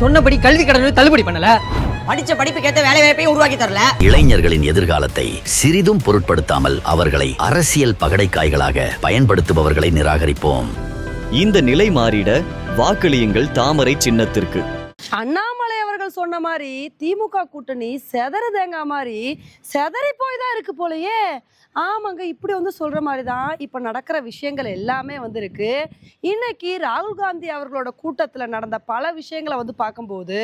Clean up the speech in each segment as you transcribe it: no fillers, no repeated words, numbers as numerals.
சொன்னபடி கல்வி கடனை தள்ளுபடி பண்ணல. படிச்ச படிப்புக்கேற்ற வேலை வாய்ப்பையும் உருவாக்கி தரல. இளைஞர்களின் எதிர்காலத்தை சிறிதும் பொருட்படுத்தாமல் அவர்களை அரசியல் பகடைக்காய்களாக பயன்படுத்துபவர்களை நிராகரிப்போம். இந்த நிலை மாறிட வாக்களியுங்கள் தாமரை சின்னத்திற்கு. அண்ணாமலை அவர்கள் சொன்ன மாதிரி திமுக கூட்டணி செதறு தேங்காய் மாதிரி செதறி போய் தான் இருக்கு போலயே. ஆமாங்க, இப்படி சொல்ற மாதிரி தான் இப்போ நடக்கிற விஷயங்கள் எல்லாமே இருக்கு. இன்னைக்கு ராகுல் காந்தி அவர்களோட கூட்டத்தில் நடந்த பல விஷயங்களை பார்க்கும்போது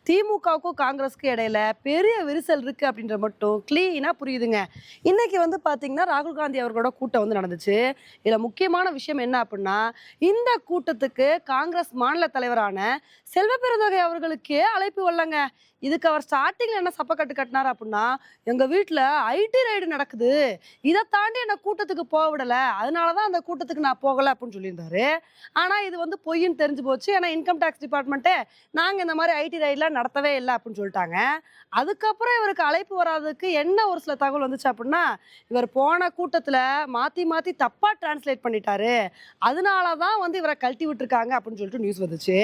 திமுகவுக்கும் காங்கிரஸுக்கும் இடையில பெரிய விரிசல் இருக்கு அப்படின்ற மட்டும் கிளீனாக புரியுதுங்க. இன்னைக்கு பார்த்தீங்கன்னா ராகுல் காந்தி அவர்களோட கூட்டம் நடந்துச்சு. இதில் முக்கியமான விஷயம் என்ன அப்படின்னா, இந்த கூட்டத்துக்கு காங்கிரஸ் மாநில தலைவரான செல்வ பெருந்தகை அவர்களுக்கே அழைப்பு வரலங்க. இதுக்கு அவர் ஸ்டார்டிங்ல என்ன சப்பக்கட்டு கட்டினார் அப்படின்னா, எங்க வீட்டில் ஐடி ரைடு நடக்குது, இதை தாண்டி என்ன கூட்டத்துக்கு போக விடல, அதனாலதான் அந்த கூட்டத்துக்கு நான் போகல அப்படின்னு சொல்லியிருந்தாரு. ஆனா இது பொய்ன்னு தெரிஞ்சு போச்சு. ஏன்னா இன்கம் டேக்ஸ் டிபார்ட்மெண்ட்டே நாங்க இந்த மாதிரி ஐடி ரைட்லாம் நடத்தவே இல்லை அப்படின்னு சொல்லிட்டாங்க. அதுக்கப்புறம் இவருக்கு அழைப்பு வராதுக்கு என்ன ஒரு சில தகவல் வந்துச்சு அப்படின்னா, இவர் போன கூட்டத்துல மாத்தி மாத்தி தப்பா டிரான்ஸ்லேட் பண்ணிட்டாரு, அதனாலதான் இவரை கழட்டி விட்டுருக்காங்க அப்படின்னு சொல்லிட்டு நியூஸ் வந்துச்சு.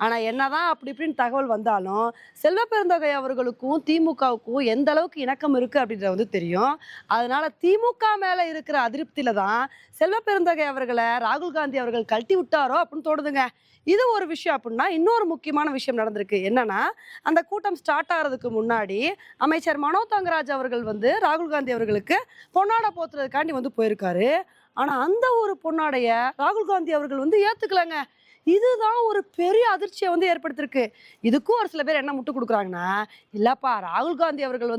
ஆனா என்னதான் அப்படி இப்படின்னு தகவல் வந்தாலும் செல்வ பெருந்தகை அவர்களுக்கும் திமுகவுக்கும் எந்த அளவுக்கு இணக்கம் இருக்கு அப்படின்றது தெரியும். அதனால திமுக மேல இருக்கிற அதிருப்தியில தான் செல்வ பெருந்தகை அவர்களை ராகுல் காந்தி அவர்கள் கழட்டி விட்டாரோ அப்படின்னு தோணுதுங்க. இது ஒரு விஷயம். அப்படின்னா இன்னொரு முக்கியமான விஷயம் நடந்திருக்கு. என்னன்னா, அந்த கூட்டம் ஸ்டார்ட் ஆகிறதுக்கு முன்னாடி அமைச்சர் மனோ தங்கராஜ் அவர்கள் ராகுல் காந்தி அவர்களுக்கு பொன்னாடை போத்துறதுக்காண்டி போயிருக்காரு. ஆனா அந்த ஒரு பொன்னாடைய ராகுல் காந்தி அவர்கள் ஏத்துக்கலங்க. இதுதான் ஒரு பெரிய அதிர்ச்சியை ஏற்படுத்திருக்கு. இதுக்கும் ஒரு சில பேர் என்ன முட்டு கொடுக்குறாங்கன்னா, இல்லப்பா ராகுல் காந்தி அவர்கள்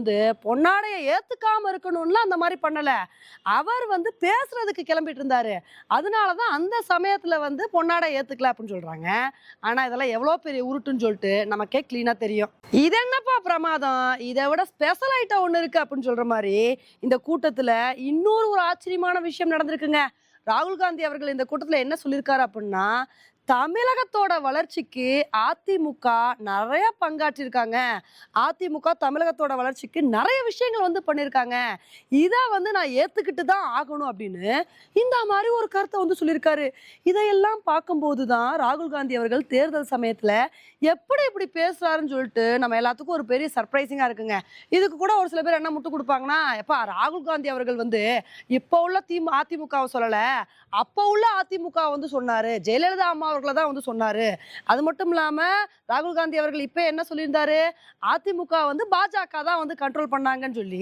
பொன்னாடையை ஏத்துக்காம இருக்கணும்லாம் அந்த மாதிரி பண்ணல, அவர் பேசுறதுக்கு கிளம்பிட்டு இருந்தாரு, அதனாலதான் அந்த சமயத்துல பொன்னாடை ஏத்துக்கல அப்படின்னு சொல்றாங்க. ஆனா இதெல்லாம் எவ்வளவு பெரிய உருட்டுன்னு சொல்லிட்டு நமக்கே கிளீனா தெரியும். இது என்னப்பா பிரமாதம், இதை விட ஸ்பெஷல் ஐட்டம் ஒண்ணு இருக்கு அப்படின்னு சொல்ற மாதிரி இந்த கூட்டத்துல இன்னொரு ஒரு ஆச்சரியமான விஷயம் நடந்திருக்குங்க. ராகுல் காந்தி அவர்கள் இந்த கூட்டத்துல என்ன சொல்லியிருக்காரு அப்படின்னா, தமிழகத்தோட வளர்ச்சிக்கு அதிமுக நிறைய பங்காற்றிருக்காங்க, அதிமுக தமிழகத்தோட வளர்ச்சிக்கு நிறைய விஷயங்கள் பண்ணியிருக்காங்க, இதை நான் ஏத்துக்கிட்டு தான் ஆகணும் அப்படின்னு இந்த மாதிரி ஒரு கருத்தை சொல்லியிருக்காரு. இதையெல்லாம் பார்க்கும்போது தான் ராகுல் காந்தி அவர்கள் தேர்தல் சமயத்துல எப்படி இப்படி பேசுறாருன்னு சொல்லிட்டு நம்ம எல்லாத்துக்கும் ஒரு பெரிய சர்ப்ரைசிங்கா இருக்குங்க. இதுக்கு கூட ஒரு சில பேர் என்ன முட்டு கொடுப்பாங்கன்னா, எப்பா ராகுல் காந்தி அவர்கள் இப்போ உள்ள அதிமுகவை சொல்லல, அப்போ உள்ள அதிமுக சொன்னாரு, ஜெயலலிதா அம்மா அவர்களை தான் சொன்னாரு. அது மட்டும் இல்லாம ராகுல் காந்தி அவர்கள் இப்ப என்ன சொல்லியிருந்தாரு, அதிமுக பாஜக தான் கண்ட்ரோல் பண்ணாங்கன்னு சொல்லி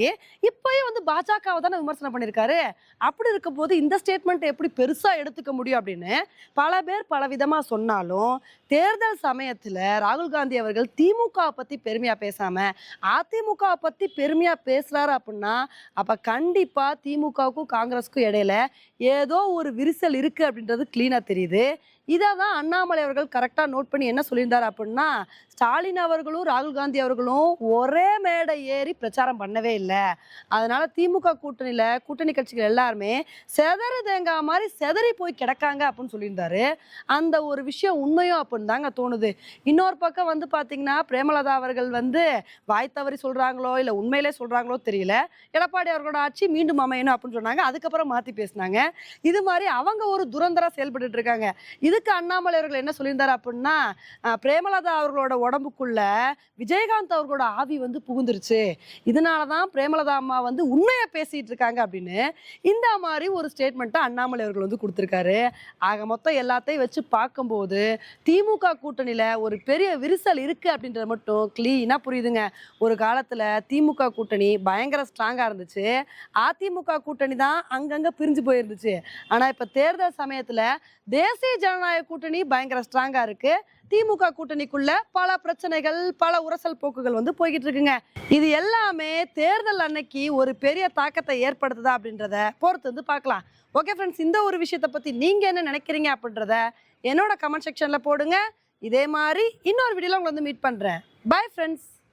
இப்பயும் பாஜகவை தானே விமர்சனம் பண்ணியிருக்காரு. அப்படி இருக்கும் போது இந்த ஸ்டேட்மெண்ட் எப்படி பெருசா எடுத்துக்க முடியும் அப்படின்னு பல பேர் பல விதமா சொன்னாலும், தேர்தல் சமயத்துல ராகுல் காந்தி அவர்கள் திமுக பத்தி பெருமையா பேசாம அதிமுக பத்தி பெருமையா பேசுறாரு அப்படின்னா, அப்ப கண்டிப்பா திமுகவுக்கும் காங்கிரஸுக்கும் இடையில ஏதோ ஒரு விரிசல் இருக்கு அப்படின்றது கிளீனா தெரியுது. இதான் அண்ணாமலை அவர்கள் கரெக்டா நோட் பண்ணி என்ன சொல்லியிருந்தாரு அப்படின்னா, ஸ்டாலின் அவர்களும் ராகுல் காந்தி அவர்களும் ஒரே மேடை ஏறி பிரச்சாரம் பண்ணவே இல்லை, அதனால திமுக கூட்டணி கட்சிகள் எல்லாருமே செதறு தேங்காய் மாதிரி செதறி போய் கிடக்காங்க அப்படின்னு சொல்லியிருந்தாரு. அந்த ஒரு விஷயம் உண்மையும் அப்படின்னு தாங்க தோணுது. இன்னொரு பக்கம் பாத்தீங்கன்னா, பிரேமலதா அவர்கள் வாய் தவறி சொல்றாங்களோ இல்ல உண்மையிலே சொல்றாங்களோ தெரியல, எடப்பாடி அவர்களோட ஆட்சி மீண்டும் அமையணும் அப்படின்னு சொன்னாங்க, அதுக்கப்புறம் மாத்தி பேசினாங்க. இது மாதிரி அவங்க ஒரு துரந்தரா செயல்பட்டு இருக்காங்க. இதுக்கு அண்ணாமலை அவர்கள் என்ன சொல்லியிருந்தாரு அப்படின்னா, பிரேமலதா அவர்களோட உடம்புக்குள்ள விஜயகாந்த் அவர்களோட ஆவி புகுந்துருச்சு, இதனாலதான் பிரேமலதா அம்மா உண்மையை பேசிட்டு இருக்காங்க அப்படின்னு இந்த மாதிரி ஒரு ஸ்டேட்மெண்ட்டை அண்ணாமலை அவர்கள் கொடுத்திருக்காரு. ஆக மொத்தம் எல்லாத்தையும் வச்சு பார்க்கும்போது திமுக கூட்டணியில ஒரு பெரிய விரிசல் இருக்கு அப்படின்றது மட்டும் கிளீனா புரியுதுங்க. ஒரு காலத்துல திமுக கூட்டணி பயங்கர ஸ்ட்ராங்கா இருந்துச்சு, அதிமுக கூட்டணி தான் அங்கங்க பிரிஞ்சு போயிருந்துச்சு. ஆனா இப்ப தேர்தல் சமயத்துல தேசிய ஜனநாயக கூட்டணி பயங்கர ஸ்ட்ராங்கா இருக்கு, திமுக கூட்டணிக்குள்ள பல பிரச்சனைகள் பல உரசல் போக்குகள் போய்கிட்டு இருக்குங்க. இது எல்லாமே தேர்தல் அன்னைக்கு ஒரு பெரிய தாக்கத்தை ஏற்படுத்துதா அப்படின்றத பொறுத்து பார்க்கலாம். ஓகே ஃப்ரெண்ட்ஸ், இந்த ஒரு விஷயத்தை பத்தி நீங்க என்ன நினைக்கிறீங்க அப்படின்றத என்னோட கமெண்ட் செக்ஷன்ல போடுங்க. இதே மாதிரி இன்னொரு வீடியோல உங்களை மீட் பண்றேன். Bye friends.